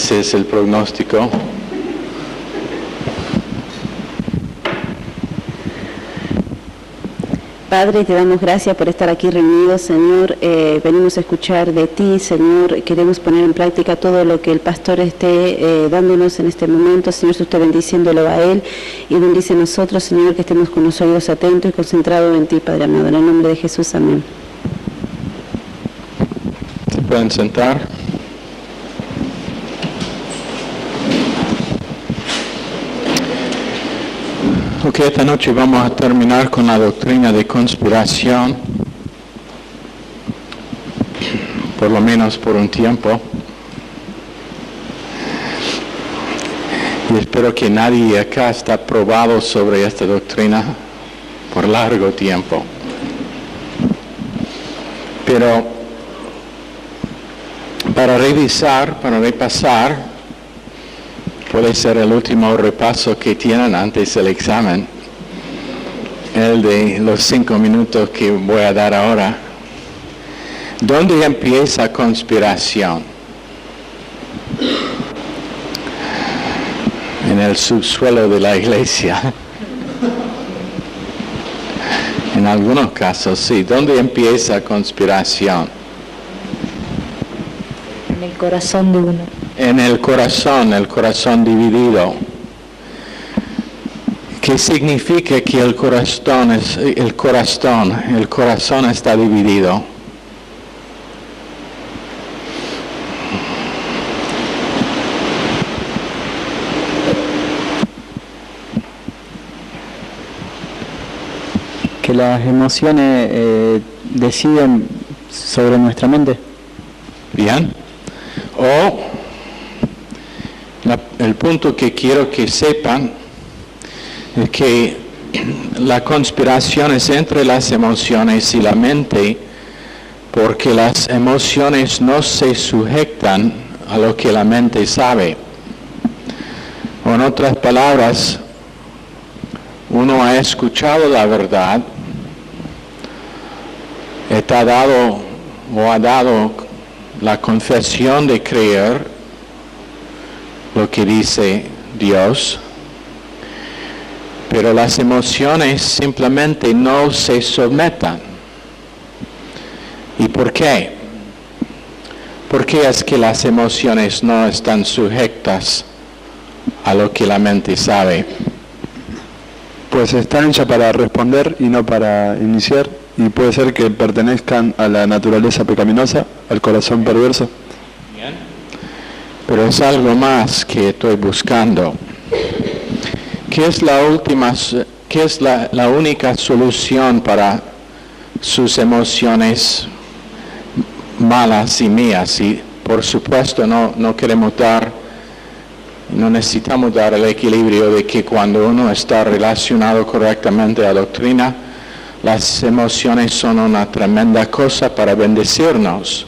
Ese es el pronóstico. Padre, te damos gracias por estar aquí reunidos, Señor. Venimos a escuchar de ti, Señor. Queremos poner en práctica todo lo que el pastor esté dándonos en este momento. Señor, usted bendiciéndolo a él y bendice a nosotros, Señor, que estemos con los oídos atentos y concentrados en ti, Padre amado. En el nombre de Jesús, amén. ¿Se pueden sentar? Ok, esta noche vamos a terminar con la doctrina de conspiración, por lo menos por un tiempo. Y espero que nadie acá está probado sobre esta doctrina por largo tiempo. Pero para repasar, puede ser el último repaso que tienen antes del examen, el de los 5 minutos que voy a dar ahora. ¿Dónde empieza conspiración? En el subsuelo de la iglesia. En algunos casos sí. ¿Dónde empieza conspiración? En el corazón de uno. En el corazón dividido. ¿Qué significa que el corazón está dividido? Que las emociones deciden sobre nuestra mente. Bien. O el punto que quiero que sepan es que la conspiración es entre las emociones y la mente, porque las emociones no se sujetan a lo que la mente sabe. O en otras palabras, uno ha escuchado la verdad, ha dado la confesión de creer lo que dice Dios, pero las emociones simplemente no se sometan. ¿Y por qué? ¿Por qué es que las emociones no están sujetas a lo que la mente sabe? Pues están hechas para responder y no para iniciar, y puede ser que pertenezcan a la naturaleza pecaminosa, al corazón perverso. Bien. Pero es algo más que estoy buscando. ¿Qué es la única solución para sus emociones malas y mías? Y por supuesto no necesitamos dar el equilibrio de que cuando uno está relacionado correctamente a la doctrina, las emociones son una tremenda cosa para bendecirnos.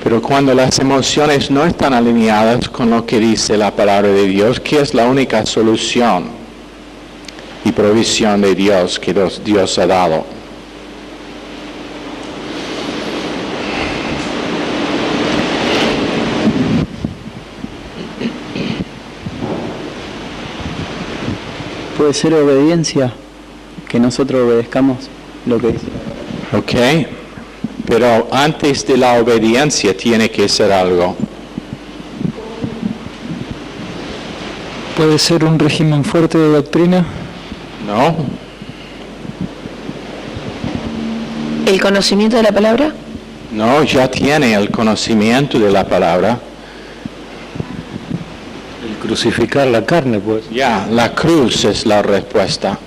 Pero cuando las emociones no están alineadas con lo que dice la palabra de Dios, ¿qué es la única solución y provisión de Dios que Dios ha dado? Puede ser obediencia, que nosotros obedezcamos lo que dice. Ok, pero antes de la obediencia tiene que ser algo. ¿Puede ser un régimen fuerte de doctrina? ¿No? ¿El conocimiento de la palabra? No, ya tiene el conocimiento de la palabra. El crucificar la carne, pues. Ya, la cruz es la respuesta.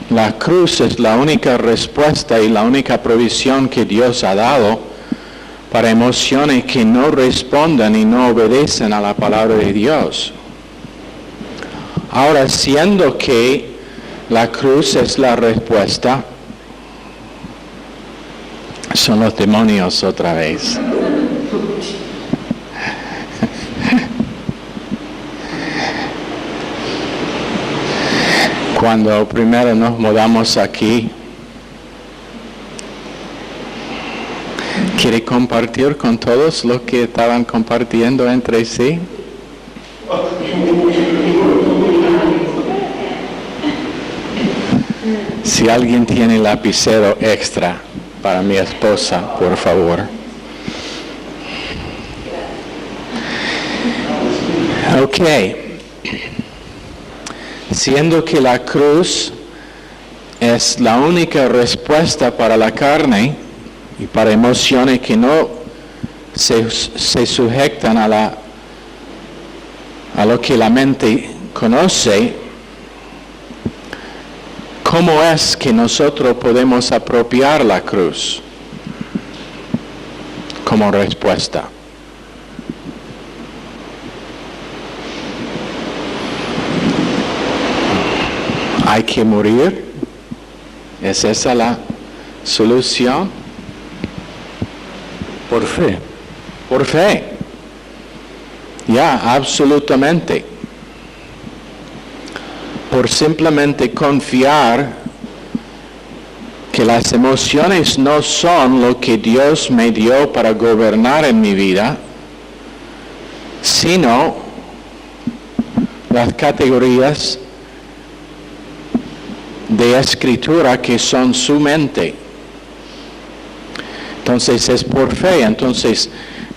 La cruz es la única respuesta y la única provisión que Dios ha dado para emociones que no respondan y no obedecen a la palabra de Dios. Ahora, siendo que la cruz es la respuesta, son los demonios otra vez. Cuando primero nos mudamos aquí, ¿Quiere compartir con todos lo que estaban compartiendo entre sí? Si alguien tiene lapicero extra para mi esposa, por favor. Ok. Siendo que la cruz es la única respuesta para la carne y para emociones que no se sujetan a lo que la mente conoce, ¿cómo es que nosotros podemos apropiar la cruz como respuesta? ¿Hay que morir? ¿Es esa la solución? Por fe. Por fe. Ya, absolutamente. Por simplemente confiar que las emociones no son lo que Dios me dio para gobernar en mi vida, sino las categorías de escritura que son su mente. Entonces es por fe. Entonces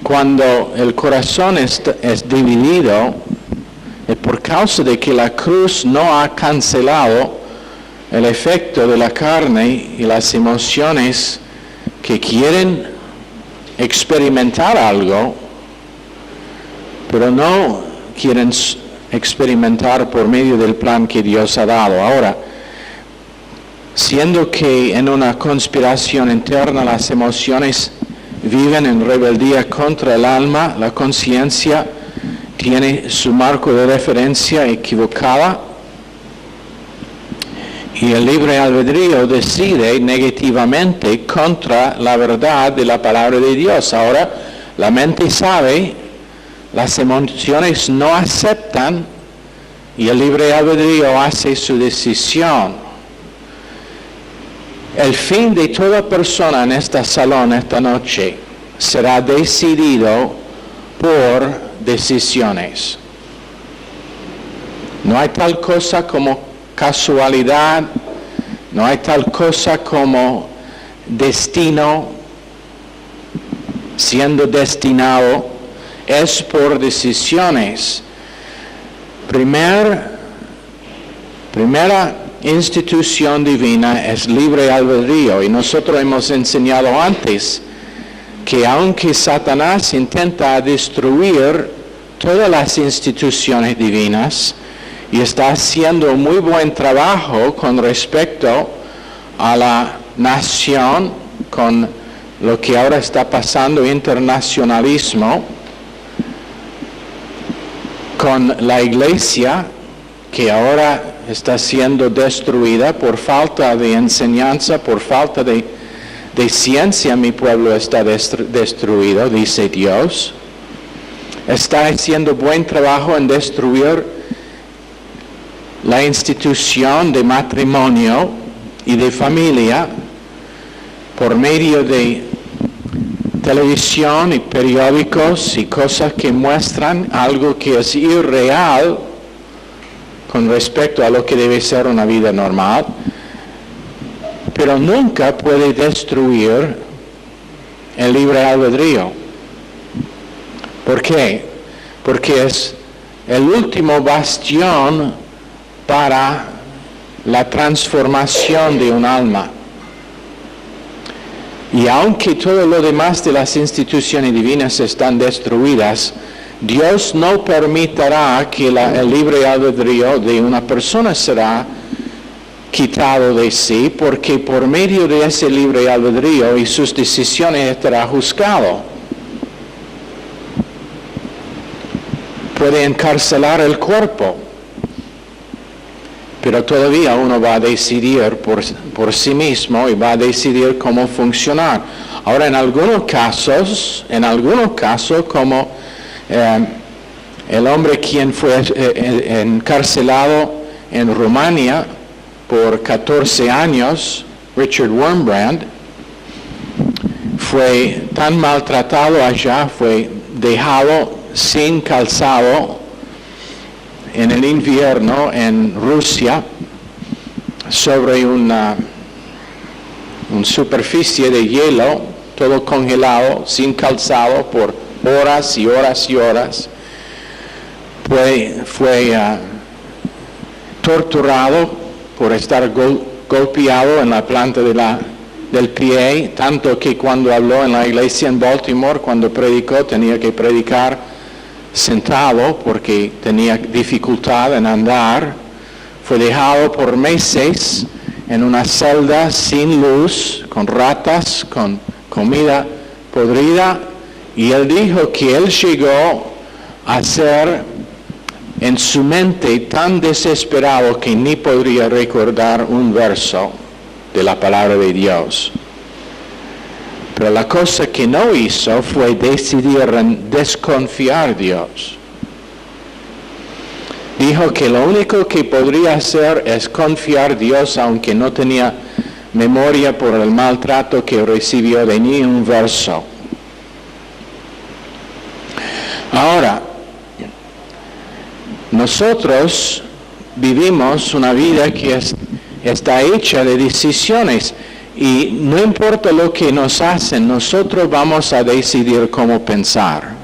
cuando el corazón es dividido, es por causa de que la cruz no ha cancelado el efecto de la carne y las emociones que quieren experimentar algo, pero no quieren experimentar por medio del plan que Dios ha dado. Ahora, siendo que en una conspiración interna las emociones viven en rebeldía contra el alma, la conciencia tiene su marco de referencia equivocada y el libre albedrío decide negativamente contra la verdad de la palabra de Dios. Ahora, la mente sabe, las emociones no aceptan y el libre albedrío hace su decisión. El fin de toda persona en este salón esta noche será decidido por decisiones. No hay tal cosa como casualidad, no hay tal cosa como destino, siendo destinado, es por decisiones. Primera institución divina es libre albedrío, y nosotros hemos enseñado antes que aunque Satanás intenta destruir todas las instituciones divinas y está haciendo muy buen trabajo con respecto a la nación, con lo que ahora está pasando, internacionalismo, con la iglesia que ahora está siendo destruida por falta de enseñanza, por falta de ciencia. Mi pueblo está destruido, dice Dios. Está haciendo buen trabajo en destruir la institución de matrimonio y de familia por medio de televisión y periódicos y cosas que muestran algo que es irreal con respecto a lo que debe ser una vida normal, pero nunca puede destruir el libre albedrío. ¿Por qué? Porque es el último bastión para la transformación de un alma. Y aunque todo lo demás de las instituciones divinas están destruidas, Dios no permitirá que el libre albedrío de una persona será quitado de sí, porque por medio de ese libre albedrío y sus decisiones estará juzgado. Puede encarcelar el cuerpo, pero todavía uno va a decidir por sí mismo y va a decidir cómo funcionar. Ahora, en algunos casos como el hombre quien fue encarcelado en Rumania por 14 años, Richard Wurmbrand, fue tan maltratado allá, fue dejado sin calzado en el invierno en Rusia sobre una superficie de hielo, todo congelado, sin calzado por horas y horas y horas. Fue torturado por estar golpeado en la planta del pie, tanto que cuando habló en la iglesia en Baltimore, cuando predicó, tenía que predicar sentado porque tenía dificultad en andar. Fue dejado por meses en una celda sin luz, con ratas, con comida podrida, y él dijo que él llegó a ser en su mente tan desesperado que ni podría recordar un verso de la palabra de Dios. Pero la cosa que no hizo fue decidir en desconfiar de Dios. Dijo que lo único que podría hacer es confiar en Dios, aunque no tenía memoria por el maltrato que recibió de ni un verso. Ahora, nosotros vivimos una vida que está hecha de decisiones y no importa lo que nos hacen, nosotros vamos a decidir cómo pensar.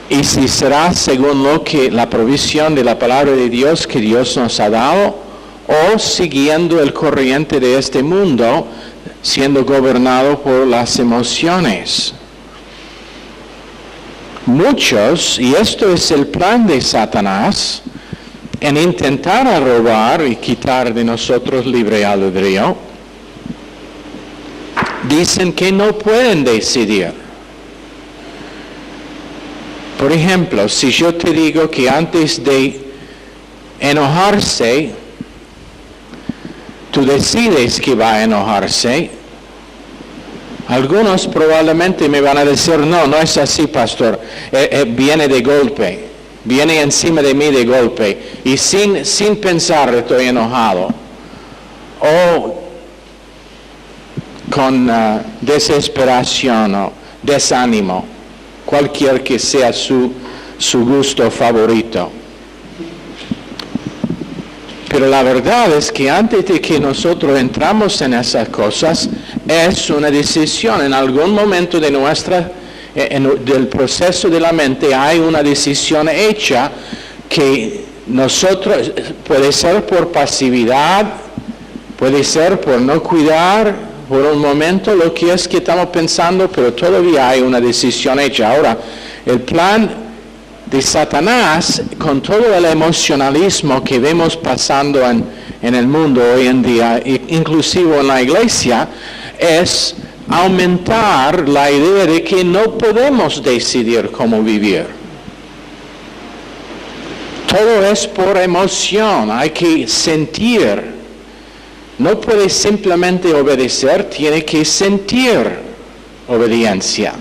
Y si será según la provisión de la palabra de Dios que Dios nos ha dado, o siguiendo el corriente de este mundo, siendo gobernado por las emociones. Muchos, y esto es el plan de Satanás, en intentar robar y quitar de nosotros libre albedrío, dicen que no pueden decidir. Por ejemplo, si yo te digo que antes de enojarse, tú decides que va a enojarse, algunos probablemente me van a decir, no es así, pastor, viene de golpe, viene encima de mí de golpe, y sin pensar estoy enojado, o con desesperación o desánimo, cualquier que sea su gusto favorito. Pero la verdad es que antes de que nosotros entramos en esas cosas, es una decisión. En algún momento de del proceso de la mente hay una decisión hecha que nosotros, puede ser por pasividad, puede ser por no cuidar por un momento lo que es que estamos pensando, pero todavía hay una decisión hecha. Ahora, el plan de Satanás, con todo el emocionalismo que vemos pasando en el mundo hoy en día, inclusive en la iglesia, es aumentar la idea de que no podemos decidir cómo vivir. Todo es por emoción, hay que sentir. No puede simplemente obedecer, tiene que sentir obediencia.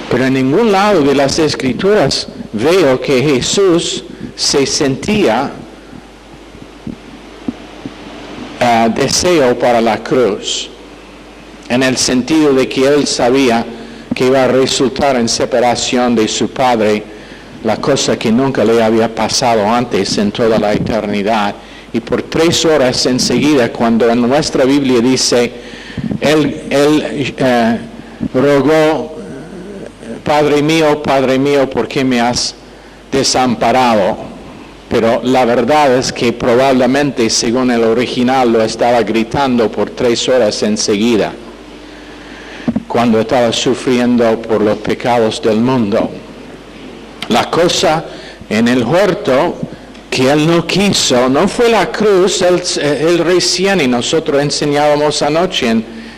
Pero en ningún lado de las Escrituras veo que Jesús se sentía deseo para la cruz, en el sentido de que él sabía que iba a resultar en separación de su Padre, la cosa que nunca le había pasado antes en toda la eternidad. Y por 3 horas enseguida, cuando en nuestra Biblia dice, él rogó, Padre mío, ¿por qué me has desamparado? Pero la verdad es que probablemente, según el original, lo estaba gritando por 3 horas enseguida, cuando estaba sufriendo por los pecados del mundo. La cosa en el huerto que él no quiso, no fue la cruz, él recién, y nosotros enseñábamos anoche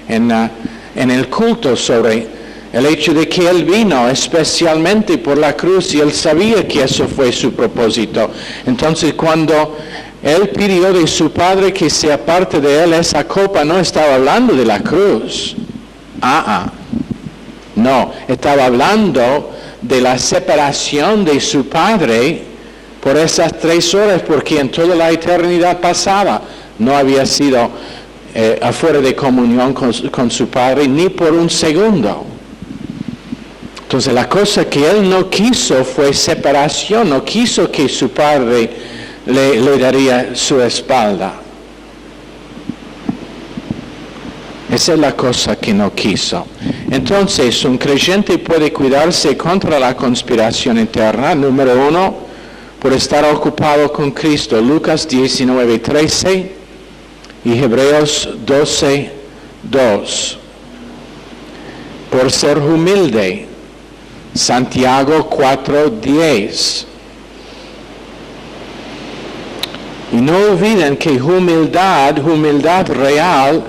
en el culto sobre el hecho de que él vino especialmente por la cruz y él sabía que eso fue su propósito. Entonces cuando él pidió de su Padre que se aparte de él esa copa, no estaba hablando de la cruz. No, estaba hablando de la separación de su Padre por esas 3 horas, porque en toda la eternidad pasada no había sido afuera de comunión con su Padre ni por un segundo. Entonces la cosa que él no quiso fue separación, no quiso que su Padre le daría su espalda. Esa es la cosa que no quiso. Entonces, un creyente puede cuidarse contra la conspiración interna, número 1, por estar ocupado con Cristo, Lucas 19:13 y Hebreos 12:2. Por ser humilde, Santiago 4:10. Y no olviden que humildad real,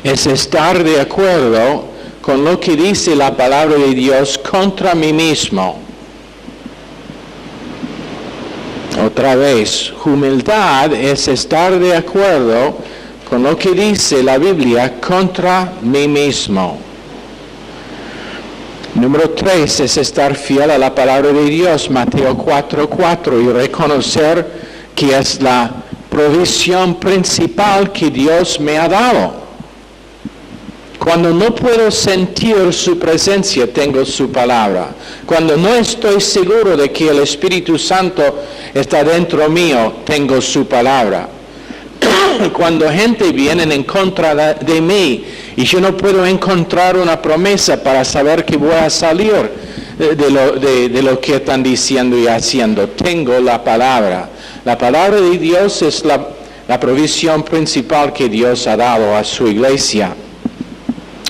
es estar de acuerdo con lo que dice la palabra de Dios contra mí mismo. Otra vez, humildad es estar de acuerdo con lo que dice la Biblia contra mí mismo. Número 3 es estar fiel a la palabra de Dios, Mateo 4:4, y reconocer que es la provisión principal que Dios me ha dado. Cuando no puedo sentir su presencia, tengo su palabra. Cuando no estoy seguro de que el Espíritu Santo está dentro mío, tengo su palabra. Cuando gente viene en contra de mí y yo no puedo encontrar una promesa para saber que voy a salir de lo que están diciendo y haciendo, tengo la palabra. La palabra de Dios es la provisión principal que Dios ha dado a su iglesia.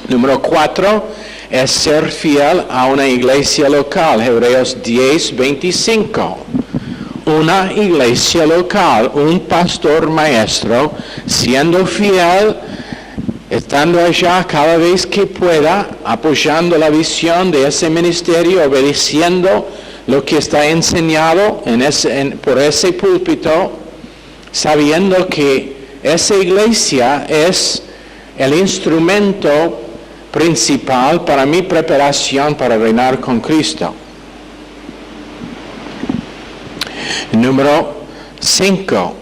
Número 4 es ser fiel a una iglesia local, Hebreos 10:25. Una iglesia local, un pastor maestro, siendo fiel, estando allá cada vez que pueda, apoyando la visión de ese ministerio, obedeciendo lo que está enseñado por ese púlpito, sabiendo que esa iglesia es el instrumento principal para mi preparación para reinar con Cristo. Número 5.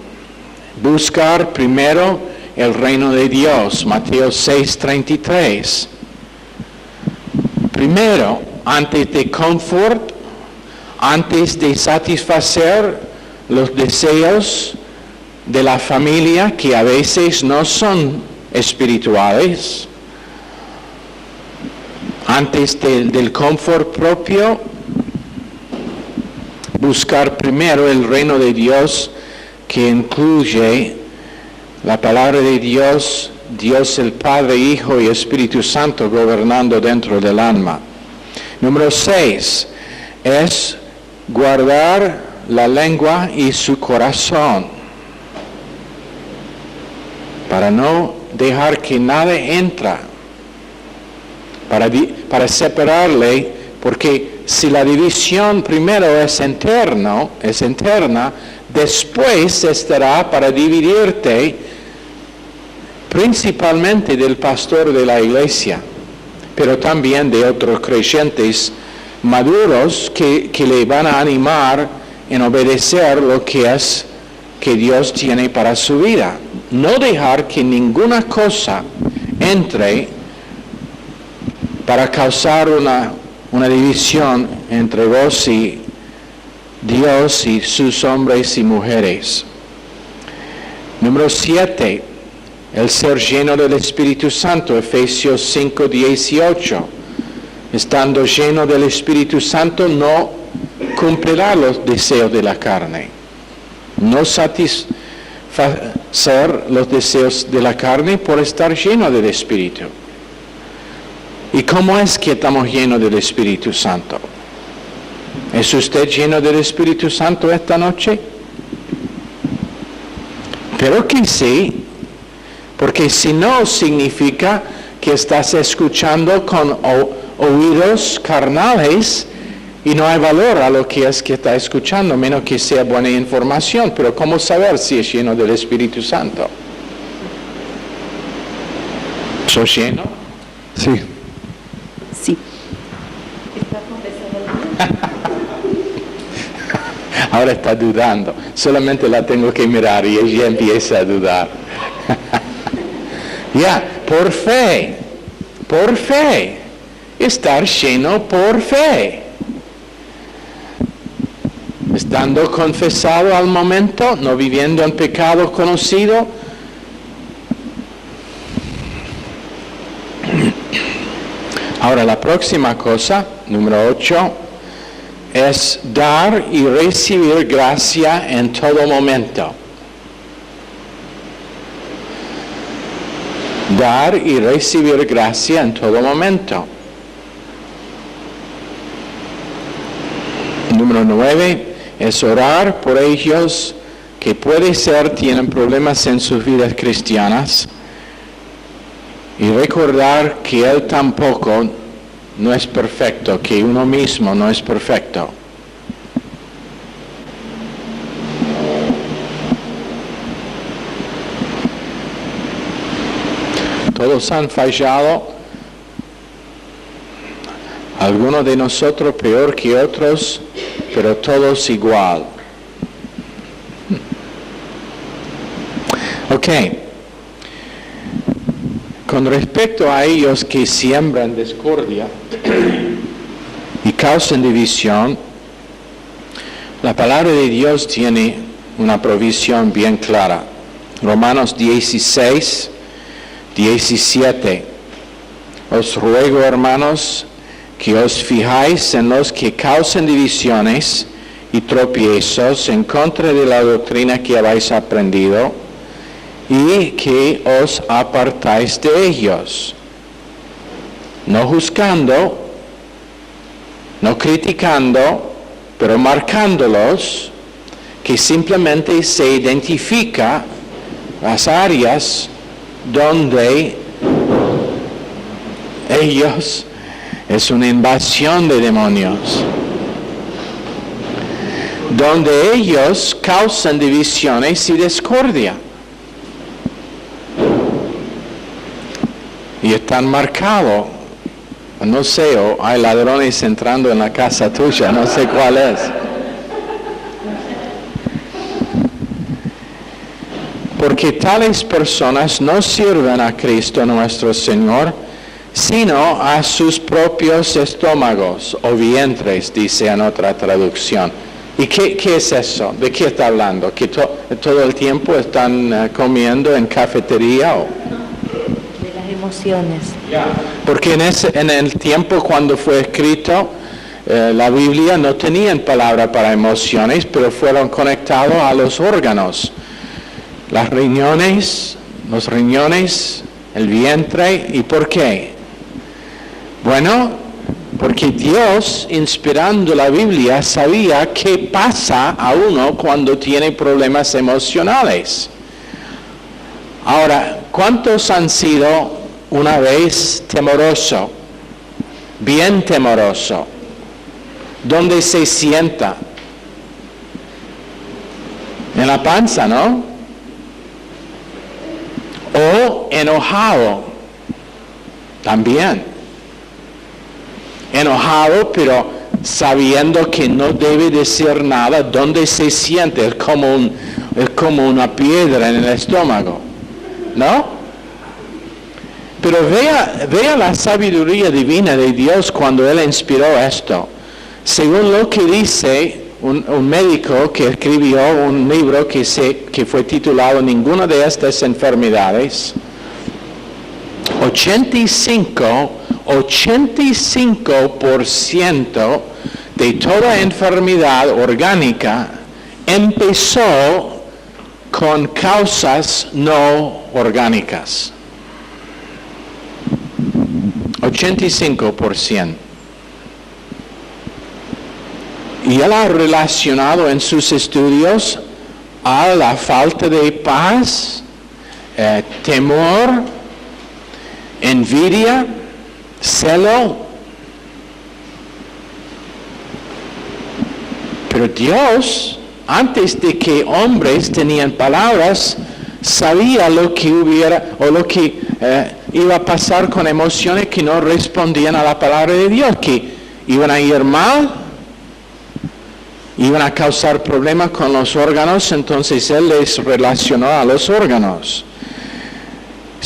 Buscar primero el reino de Dios, Mateo 6:33. Primero, antes de confort, antes de satisfacer los deseos de la familia que a veces no son espirituales, antes del confort propio, buscar primero el reino de Dios, que incluye la palabra de Dios, Dios el Padre, Hijo y Espíritu Santo gobernando dentro del alma. Número 6 es guardar la lengua y su corazón, para no dejar que nada entra, para separarle, porque si la división primero es interna, después estará para dividirte principalmente del pastor de la iglesia, pero también de otros creyentes maduros que le van a animar en obedecer lo que es que Dios tiene para su vida. No dejar que ninguna cosa entre para causar una división entre vos y Dios y sus hombres y mujeres. Número 7, el ser lleno del Espíritu Santo, Efesios 5:18. Estando lleno del Espíritu Santo no cumplirá los deseos de la carne. No satisfacer los deseos de la carne por estar lleno del Espíritu. ¿Y cómo es que estamos llenos del Espíritu Santo? ¿Es usted lleno del Espíritu Santo esta noche? Pero que sí, porque si no significa que estás escuchando con oídos carnales y no hay valor a lo que es que está escuchando, menos que sea buena información. Pero ¿cómo saber si es lleno del Espíritu Santo? ¿Soy lleno? Sí. Sí. Ahora está dudando. Solamente la tengo que mirar y ella empieza a dudar. Por fe, estar lleno por fe. Estando confesado al momento, no viviendo en pecado conocido. Ahora la próxima cosa, número 8, es dar y recibir gracia en todo momento. Dar y recibir gracia en todo momento. Número 9 es orar por ellos que puede ser tienen problemas en sus vidas cristianas y recordar que Él tampoco no es perfecto, que uno mismo no es perfecto. Todos han fallado, algunos de nosotros peor que otros, pero todos igual. Ok. Con respecto a ellos que siembran discordia y causan división, la palabra de Dios tiene una provisión bien clara. Romanos 16, 17. Os ruego, hermanos, que os fijáis en los que causan divisiones y tropiezos en contra de la doctrina que habéis aprendido, y que os apartáis de ellos, no juzgando, no criticando, pero marcándolos, que simplemente se identifica las áreas donde ellos es una invasión de demonios, donde ellos causan divisiones y discordia. Y están marcados, no sé, o hay ladrones entrando en la casa tuya, no sé cuál es. Porque tales personas no sirven a Cristo nuestro Señor, sino a sus propios estómagos o vientres, dice en otra traducción. ¿Y qué es eso? ¿De qué está hablando? ¿Que todo el tiempo están comiendo en cafetería o...? Emociones. Porque en el tiempo cuando fue escrito la Biblia no tenían palabra para emociones, pero fueron conectados a los órganos, los riñones, el vientre. ¿Y por qué? Bueno, porque Dios, inspirando la Biblia, sabía qué pasa a uno cuando tiene problemas emocionales. Ahora, ¿cuántos han sido una vez temoroso, bien temoroso? ¿Dónde se sienta? En la panza, ¿no? O enojado, también. Enojado, pero sabiendo que no debe decir nada. ¿Dónde se siente? Es como una piedra en el estómago, ¿no? Pero vea la sabiduría divina de Dios cuando Él inspiró esto. Según lo que dice un médico que escribió un libro que fue titulado Ninguna de estas enfermedades, 85% de toda enfermedad orgánica empezó con causas no orgánicas. 85%. Y él ha relacionado en sus estudios a la falta de paz, temor, envidia, celo. Pero Dios, antes de que hombres tenían palabras, sabía lo que hubiera o lo que iba a pasar con emociones que no respondían a la palabra de Dios, que iban a ir mal, iban a causar problemas con los órganos. Entonces Él les relacionó a los órganos.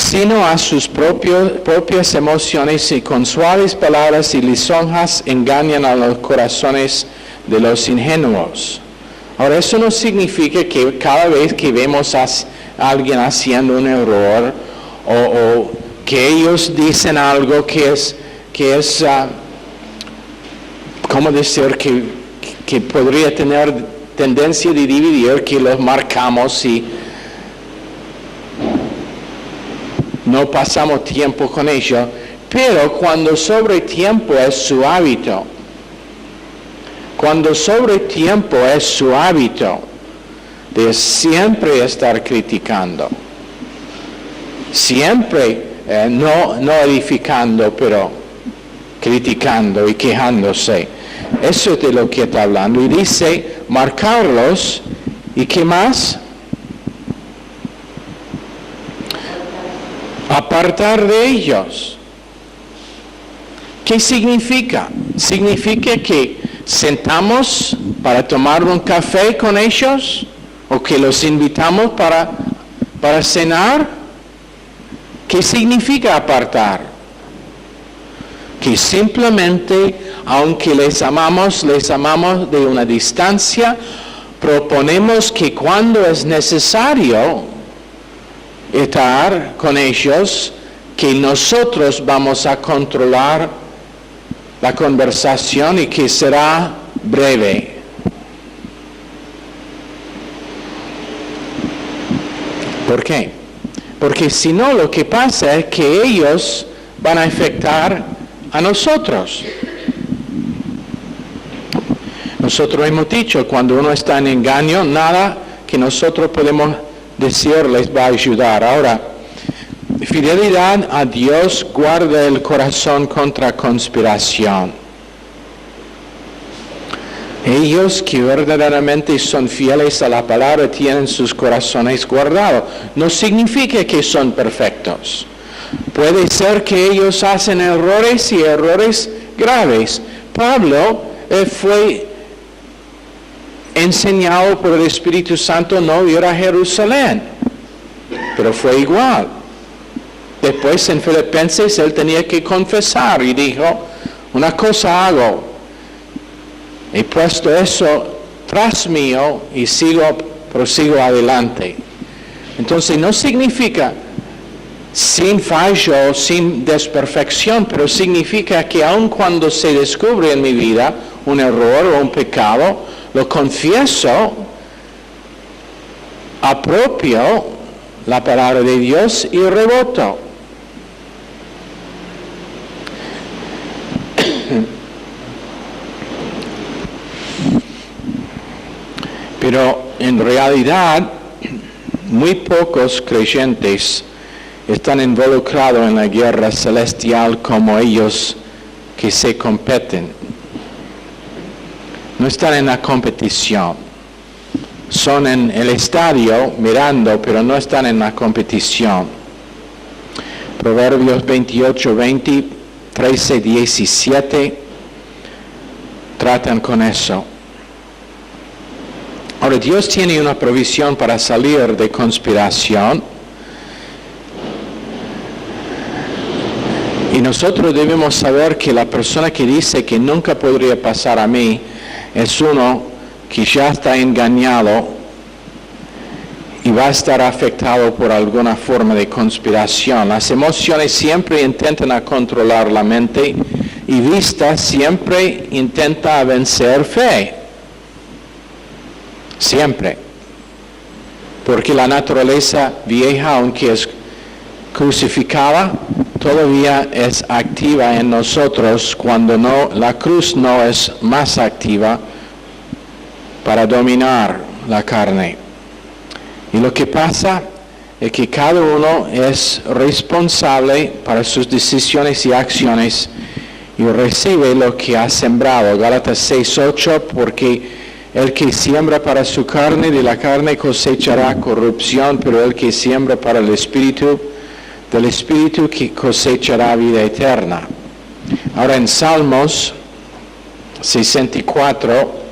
sino a sus propias emociones, y con suaves palabras y lisonjas engañan a los corazones de los ingenuos. Ahora, eso no significa que cada vez que vemos a alguien haciendo un error o que ellos dicen algo que es ¿cómo decir? Que podría tener tendencia de dividir, que los marcamos y no pasamos tiempo con ellos. Pero cuando sobre tiempo es su hábito, de siempre estar criticando, siempre no edificando, pero criticando y quejándose. Eso es de lo que está hablando. Y dice, marcarlos, ¿y qué más? Apartar de ellos. ¿Qué significa? Significa que sentamos para tomar un café con ellos, o que los invitamos para cenar. ¿Qué significa apartar? Que simplemente, aunque les amamos de una distancia, proponemos que cuando es necesario estar con ellos, que nosotros vamos a controlar la conversación y que será breve. ¿Por qué? Porque si no, lo que pasa es que ellos van a afectar a nosotros. Nosotros hemos dicho, cuando uno está en engaño, nada que nosotros podemos decir les va a ayudar. Ahora, fidelidad a Dios guarda el corazón contra conspiración. Ellos que verdaderamente son fieles a la palabra tienen sus corazones guardados. No significa que son perfectos. Puede ser que ellos hacen errores y errores graves. Pablo fue enseñado por el Espíritu Santo no ir a Jerusalén, pero fue igual. Después en Filipenses él tenía que confesar y dijo, una cosa hago, he puesto eso tras mío y prosigo adelante. Entonces no significa sin fallo, sin desperfección, pero significa que aun cuando se descubre en mi vida un error o un pecado, lo confieso, apropio la palabra de Dios y reboto. Pero en realidad, muy pocos creyentes están involucrados en la guerra celestial como ellos que se competen. No están en la competición. Son en el estadio mirando, pero no están en la competición. Proverbios 28, 20, 13, 17 tratan con eso. Ahora, Dios tiene una provisión para salir de conspiración. Y nosotros debemos saber que la persona que dice que nunca podría pasar a mí es uno que ya está engañado y va a estar afectado por alguna forma de conspiración. Las emociones siempre intentan controlar la mente y vista siempre intenta vencer fe. Siempre. Porque la naturaleza vieja, aunque es crucificada, todavía es activa en nosotros cuando la cruz no es más activa para dominar la carne. Y lo que pasa es que cada uno es responsable para sus decisiones y acciones y recibe lo que ha sembrado. Gálatas 6:8, porque el que siembra para su carne, de la carne cosechará corrupción, pero el que siembra para el Espíritu, del Espíritu que cosechará vida eterna. Ahora en Salmos 64,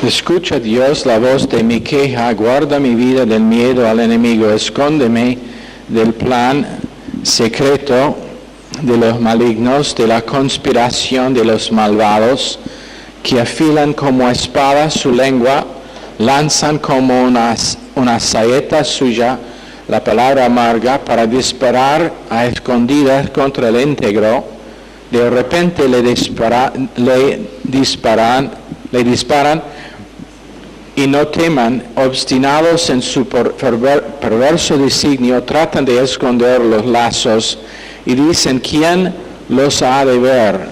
Escucha, Dios, la voz de mi queja, guarda mi vida del miedo al enemigo, escóndeme del plan secreto de los malignos, de la conspiración de los malvados, que afilan como espada su lengua, lanzan como una saeta suya la palabra amarga para disparar a escondidas contra el íntegro. De repente le disparan y no teman, obstinados en su perverso designio, tratan de esconder los lazos y dicen, ¿quién los ha de ver?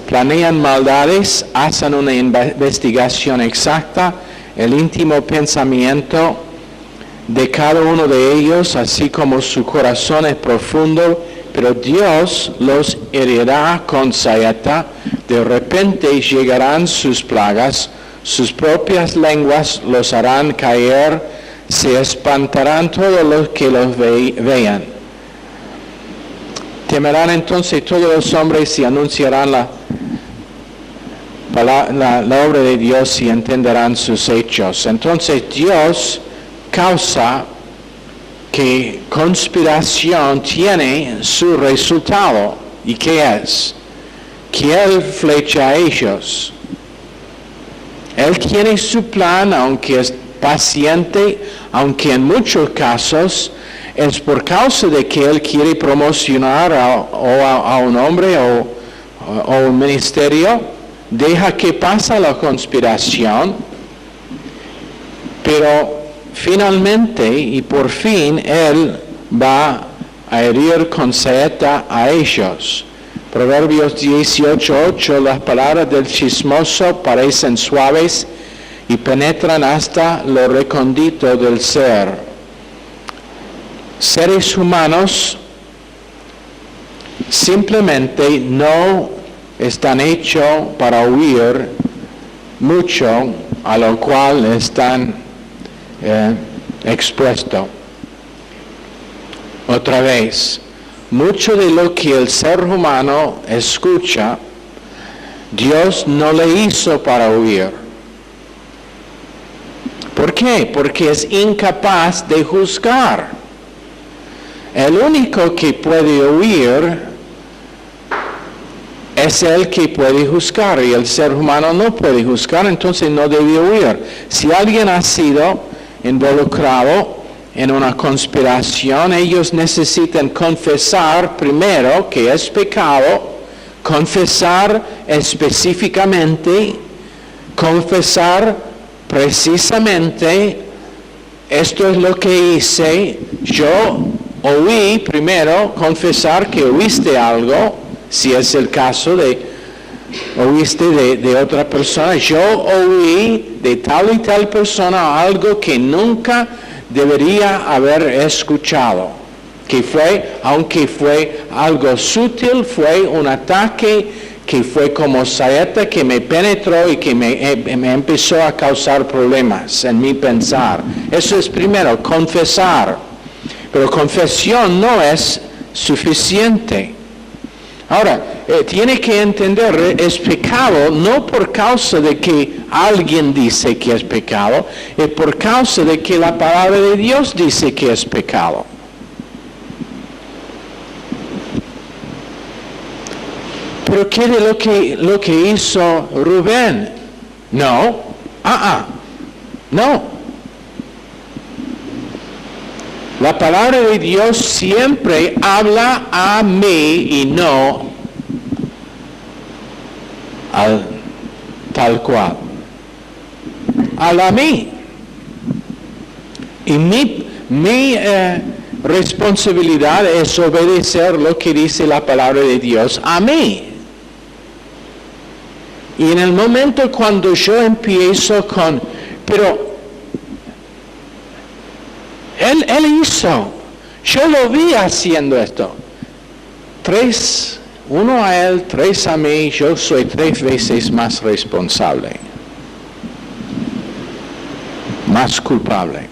Planean maldades, hacen una investigación exacta, el íntimo pensamiento de cada uno de ellos, así como su corazón es profundo, pero Dios los herirá con saeta, de repente llegarán sus plagas, sus propias lenguas los harán caer, se espantarán todos los que los vean. Temerán entonces todos los hombres y anunciarán la obra de Dios y entenderán sus hechos. Entonces Dios causa que conspiración tiene su resultado. ¿Y qué es? Que Él flecha a ellos. Él tiene su plan, aunque es paciente, aunque en muchos casos es por causa de que Él quiere promocionar a un hombre o un ministerio, deja que pase la conspiración, pero finalmente y por fin Él va a herir con saeta a ellos. Proverbios 18:8, las palabras del chismoso parecen suaves y penetran hasta lo recóndito del ser. Seres humanos simplemente no están hechos para huir mucho a lo cual están expuestos. Otra vez, mucho de lo que el ser humano escucha, Dios no le hizo para huir. ¿Por qué? Porque es incapaz de juzgar. El único que puede huir es el que puede juzgar, y el ser humano no puede juzgar, entonces no debe huir. Si alguien ha sido involucrado en una conspiración, ellos necesitan confesar primero que es pecado, confesar específicamente, confesar precisamente, esto es lo que hice, yo oí primero, confesar que oíste algo, si es el caso oíste de otra persona, yo oí de tal y tal persona algo que nunca debería haber escuchado, que fue, aunque fue algo sutil, fue un ataque que fue como saeta que me penetró y que me empezó a causar problemas en mi pensar. Eso es primero, confesar. Pero confesión no es suficiente. Ahora, tiene que entender, es pecado no por causa de que alguien dice que es pecado, es por causa de que la palabra de Dios dice que es pecado. Pero ¿qué de lo que hizo Rubén? No, no. La palabra de Dios siempre habla a mí y no al tal cual. Habla a mí. Y mi responsabilidad es obedecer lo que dice la palabra de Dios a mí. Y en el momento cuando yo empiezo pero Él hizo, yo lo vi haciendo esto. 3, 1 a Él, 3 a mí, yo soy 3 veces más responsable, más culpable.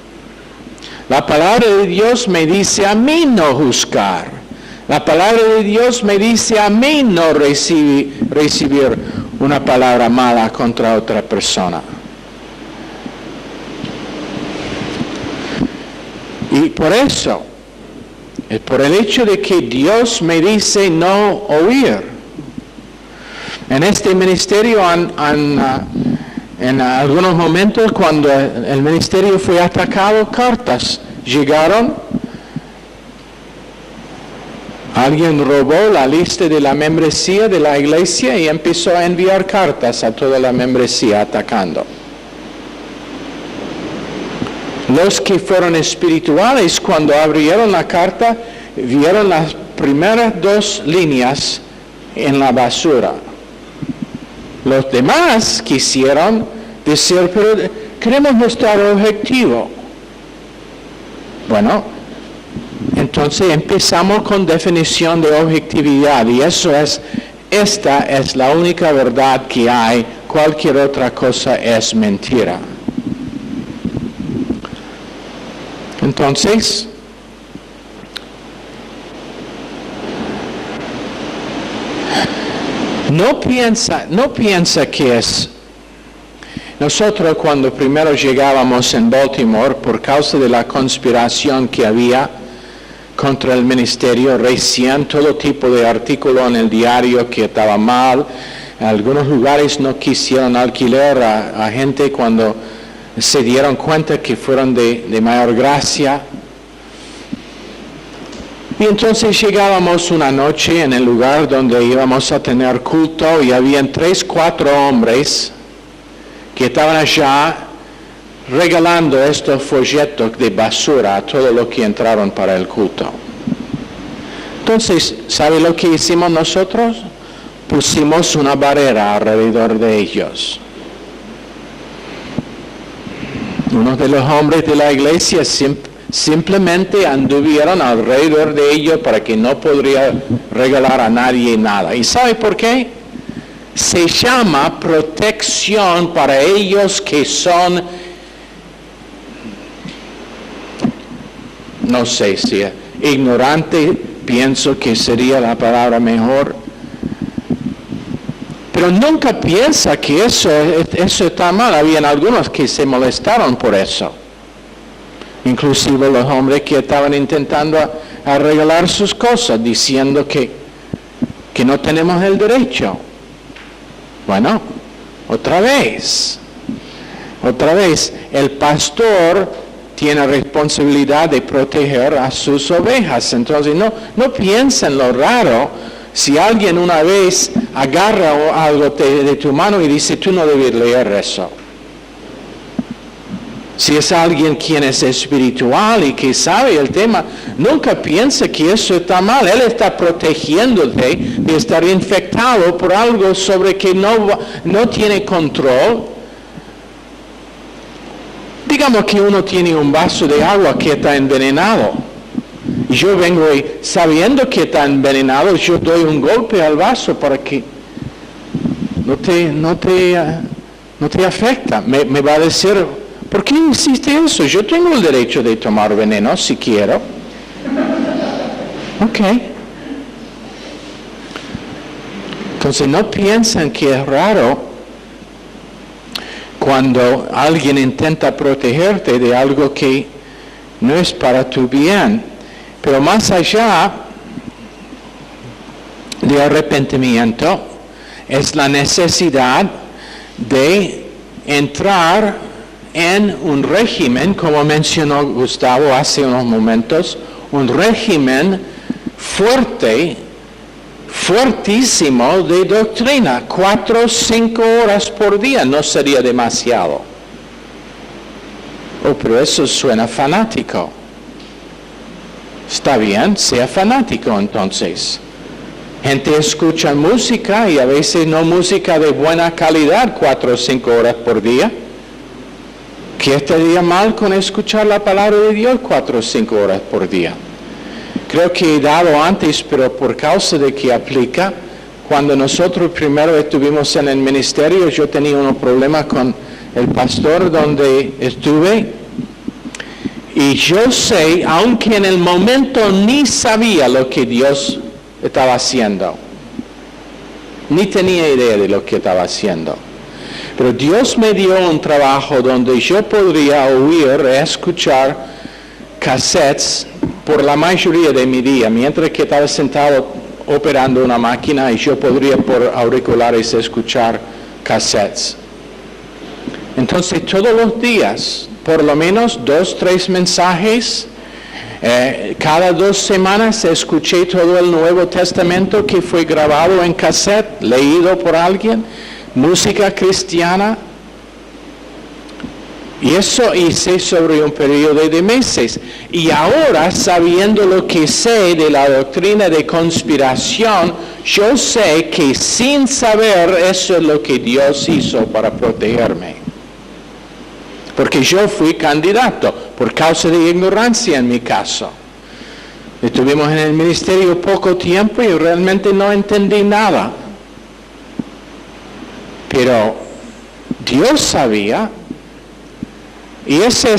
La palabra de Dios me dice a mí no juzgar. La palabra de Dios me dice a mí no recibir una palabra mala contra otra persona. Y por eso, es por el hecho de que Dios me dice no oír. En este ministerio en algunos momentos cuando el ministerio fue atacado, cartas llegaron. Alguien robó la lista de la membresía de la iglesia y empezó a enviar cartas a toda la membresía atacando. Los que fueron espirituales, cuando abrieron la carta, vieron las primeras 2 líneas en la basura. Los demás quisieron decir, pero queremos mostrar objetivo. Bueno, entonces empezamos con definición de objetividad y esta es la única verdad que hay, cualquier otra cosa es mentira. Entonces, no piensa que es. Nosotros cuando primero llegábamos en Baltimore, por causa de la conspiración que había contra el ministerio, recién todo tipo de artículo en el diario que estaba mal, en algunos lugares no quisieron alquilar a gente cuando se dieron cuenta que fueron de mayor gracia. Y entonces llegábamos una noche en el lugar donde íbamos a tener culto y habían 3, 4 hombres que estaban allá regalando estos folletos de basura a todo lo que entraron para el culto. Entonces, ¿sabe lo que hicimos nosotros? Pusimos una barrera alrededor de ellos. Uno de los hombres de la iglesia simplemente anduvieron alrededor de ellos para que no podría regalar a nadie nada. ¿Y sabe por qué? Se llama protección para ellos que son, no sé si ignorante, pienso que sería la palabra mejor. Pero nunca piensa que eso está mal. Habían algunos que se molestaron por eso. Inclusive los hombres que estaban intentando arreglar sus cosas, diciendo que no tenemos el derecho. Bueno, otra vez, el pastor tiene responsabilidad de proteger a sus ovejas. Entonces no piensa en lo raro. Si alguien una vez agarra algo de tu mano y dice, tú no debes leer eso. Si es alguien quien es espiritual y que sabe el tema, nunca piensa que eso está mal. Él está protegiéndote de estar infectado por algo sobre que no tiene control. Digamos que uno tiene un vaso de agua que está envenenado. Y yo vengo y sabiendo que está envenenado, yo doy un golpe al vaso para que no te afecta. Me va a decir, ¿por qué hiciste eso? Yo tengo el derecho de tomar veneno si quiero. Ok. Entonces no piensan que es raro cuando alguien intenta protegerte de algo que no es para tu bien. Pero más allá de arrepentimiento es la necesidad de entrar en un régimen, como mencionó Gustavo hace unos momentos, un régimen fuertísimo de doctrina. 4 o 5 horas por día no sería demasiado. Oh, pero eso suena fanático. Está bien, sea fanático entonces. Gente escucha música y a veces no música de buena calidad 4 o 5 horas por día. ¿Qué estaría mal con escuchar la palabra de Dios 4 o 5 horas por día? Creo que he dado antes, pero por causa de que aplica, cuando nosotros primero estuvimos en el ministerio, yo tenía unos problemas con el pastor donde estuve. Y yo sé, aunque en el momento ni sabía lo que Dios estaba haciendo, ni tenía idea de lo que estaba haciendo, pero Dios me dio un trabajo donde yo podría oír, escuchar cassettes por la mayoría de mi día, mientras que estaba sentado operando una máquina, y yo podría por auriculares escuchar cassettes. Entonces todos los días, por lo menos 2-3 mensajes, cada 2 semanas escuché todo el Nuevo Testamento que fue grabado en cassette, leído por alguien, música cristiana. Y eso hice sobre un periodo de meses. Y ahora, sabiendo lo que sé de la doctrina de conspiración, yo sé que sin saber eso es lo que Dios hizo para protegerme. Porque yo fui candidato por causa de ignorancia en mi caso. Estuvimos en el ministerio poco tiempo y realmente no entendí nada. Pero Dios sabía. Y esa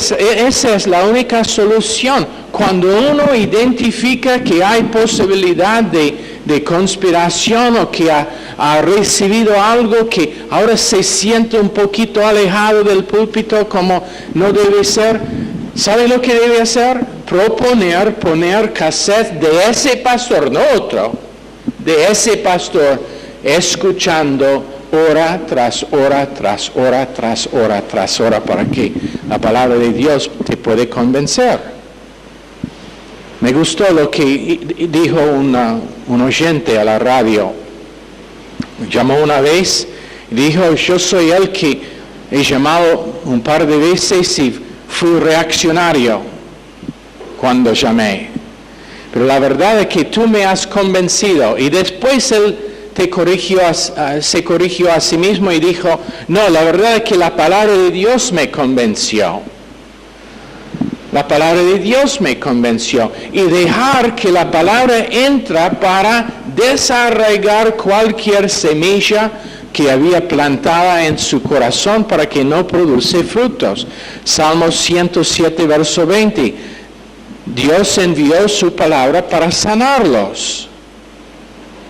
es la única solución. Cuando uno identifica que hay posibilidad de conspiración o que ha recibido algo que ahora se siente un poquito alejado del púlpito como no debe ser, ¿sabe lo que debe hacer? Poner cassette de ese pastor, no otro, de ese pastor, escuchando hora tras hora, tras hora, tras hora, tras hora, para que la palabra de Dios te puede convencer. Me gustó lo que dijo un oyente a la radio. Llamó una vez y dijo: yo soy el que he llamado un par de veces y fui reaccionario cuando llamé. Pero la verdad es que tú me has convencido. Y después él se corrigió a sí mismo y dijo: no, la verdad es que la palabra de Dios me convenció. La palabra de Dios me convenció. Y dejar que la palabra entra para desarraigar cualquier semilla que había plantada en su corazón para que no produce frutos. Salmos 107, verso 20. Dios envió su palabra para sanarlos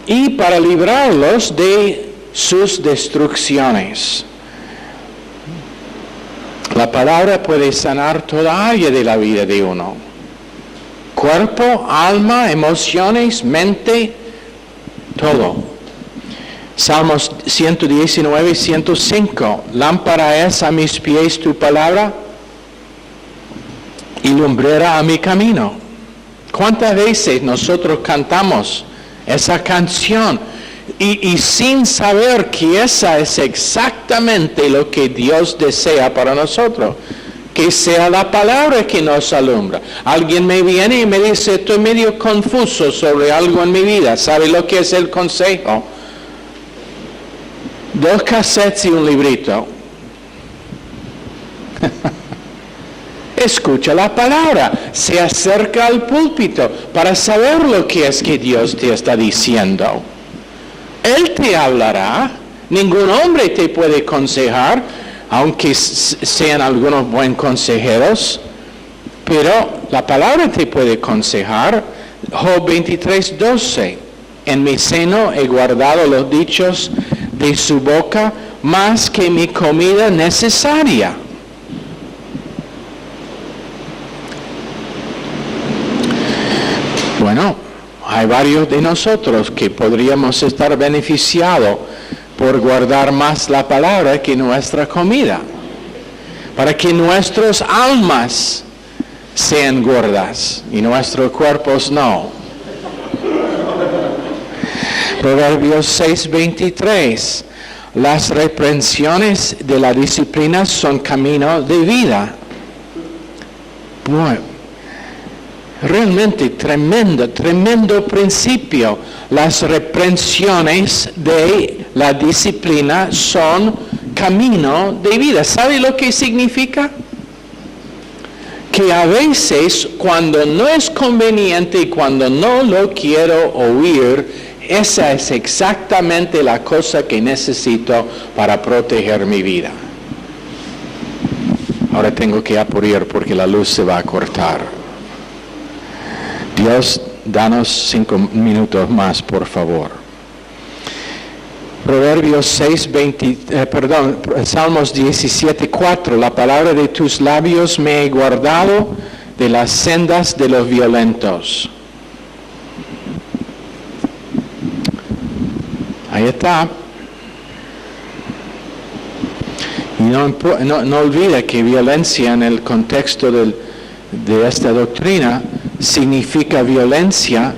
y para librarlos de sus destrucciones. La palabra puede sanar toda área de la vida de uno. Cuerpo, alma, emociones, mente, todo. Salmos 119, 105. Lámpara es a mis pies tu palabra y lumbrera a mi camino. ¿Cuántas veces nosotros cantamos esa canción y sin saber que esa es exactamente lo que Dios desea para nosotros? Que sea la palabra que nos alumbra. Alguien me viene y me dice: estoy medio confuso sobre algo en mi vida. ¿Sabe lo que es el consejo? 2 cassettes y un librito. Escucha la palabra, se acerca al púlpito para saber lo que es que Dios te está diciendo. Él te hablará, ningún hombre te puede aconsejar, aunque sean algunos buenos consejeros, pero la palabra te puede aconsejar. Job 23, 12. En mi seno he guardado los dichos de su boca más que mi comida necesaria. Bueno, hay varios de nosotros que podríamos estar beneficiados por guardar más la palabra que nuestra comida, para que nuestras almas sean gordas y nuestros cuerpos no. Proverbios 6:23. Las reprensiones de la disciplina son camino de vida. Bueno, realmente tremendo principio. Las reprensiones de la disciplina son camino de vida. ¿Sabe lo que significa? Que a veces, cuando no es conveniente y cuando no lo quiero oír, esa es exactamente la cosa que necesito para proteger mi vida. Ahora tengo que apurar porque la luz se va a cortar. Dios, danos 5 minutos más, por favor. Proverbios Salmos 17:4. La palabra de tus labios me he guardado, de las sendas de los violentos. Ahí está. Y no olvide que violencia en el contexto de esta doctrina significa violencia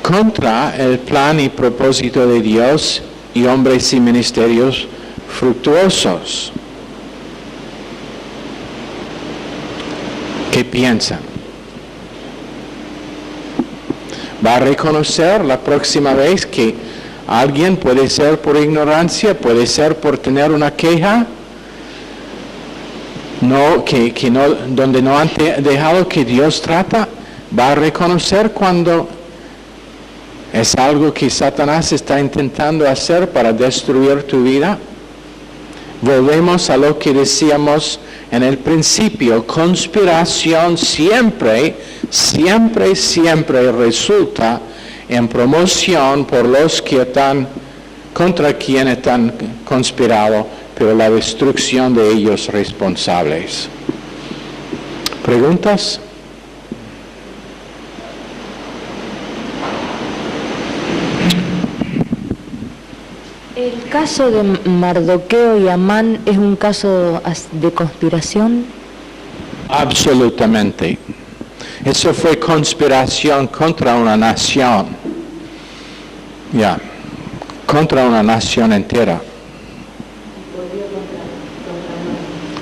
contra el plan y propósito de Dios y hombres y ministerios fructuosos. ¿Qué piensan? ¿Va a reconocer la próxima vez que alguien puede ser por ignorancia, puede ser por tener una queja, donde no han dejado que Dios trata? ¿Va a reconocer cuando es algo que Satanás está intentando hacer para destruir tu vida? Volvemos a lo que decíamos en el principio: conspiración siempre resulta en promoción por los que están contra quienes están conspirado, pero la destrucción de ellos responsables. ¿Preguntas? ¿El caso de Mardoqueo y Amán es un caso de conspiración? Absolutamente. Eso fue conspiración contra una nación. Contra una nación entera.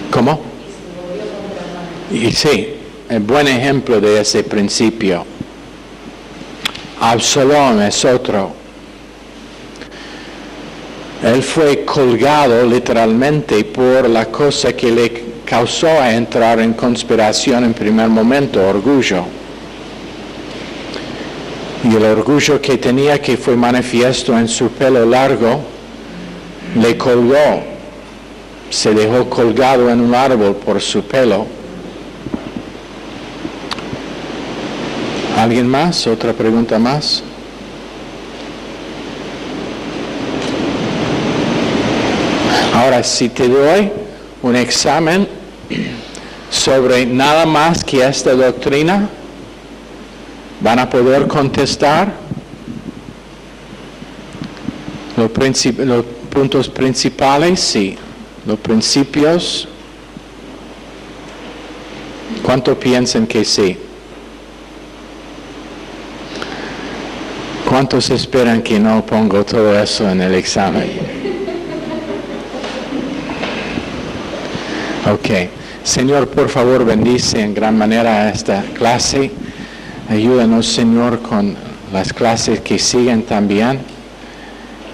¿Cómo? Y sí, es buen ejemplo de ese principio. Absalón es otro. Él fue colgado literalmente por la cosa que le causó a entrar en conspiración en primer momento: orgullo. Y el orgullo que tenía, que fue manifiesto en su pelo largo, le colgó. Se dejó colgado en un árbol por su pelo. ¿Alguien más? ¿Otra pregunta más? Ahora, si te doy un examen sobre nada más que esta doctrina, ¿van a poder contestar? Los puntos principales, sí. Los principios, ¿cuánto piensan que sí? ¿Cuántos esperan que no pongo todo eso en el examen? Ok. Señor, por favor, bendice en gran manera a esta clase. Ayúdanos, Señor, con las clases que siguen también.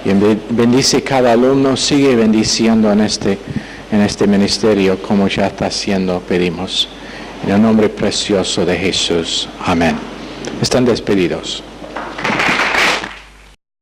Y bendice cada alumno, sigue bendiciendo en este ministerio como ya está haciendo, pedimos. En el nombre precioso de Jesús. Amén. Están despedidos.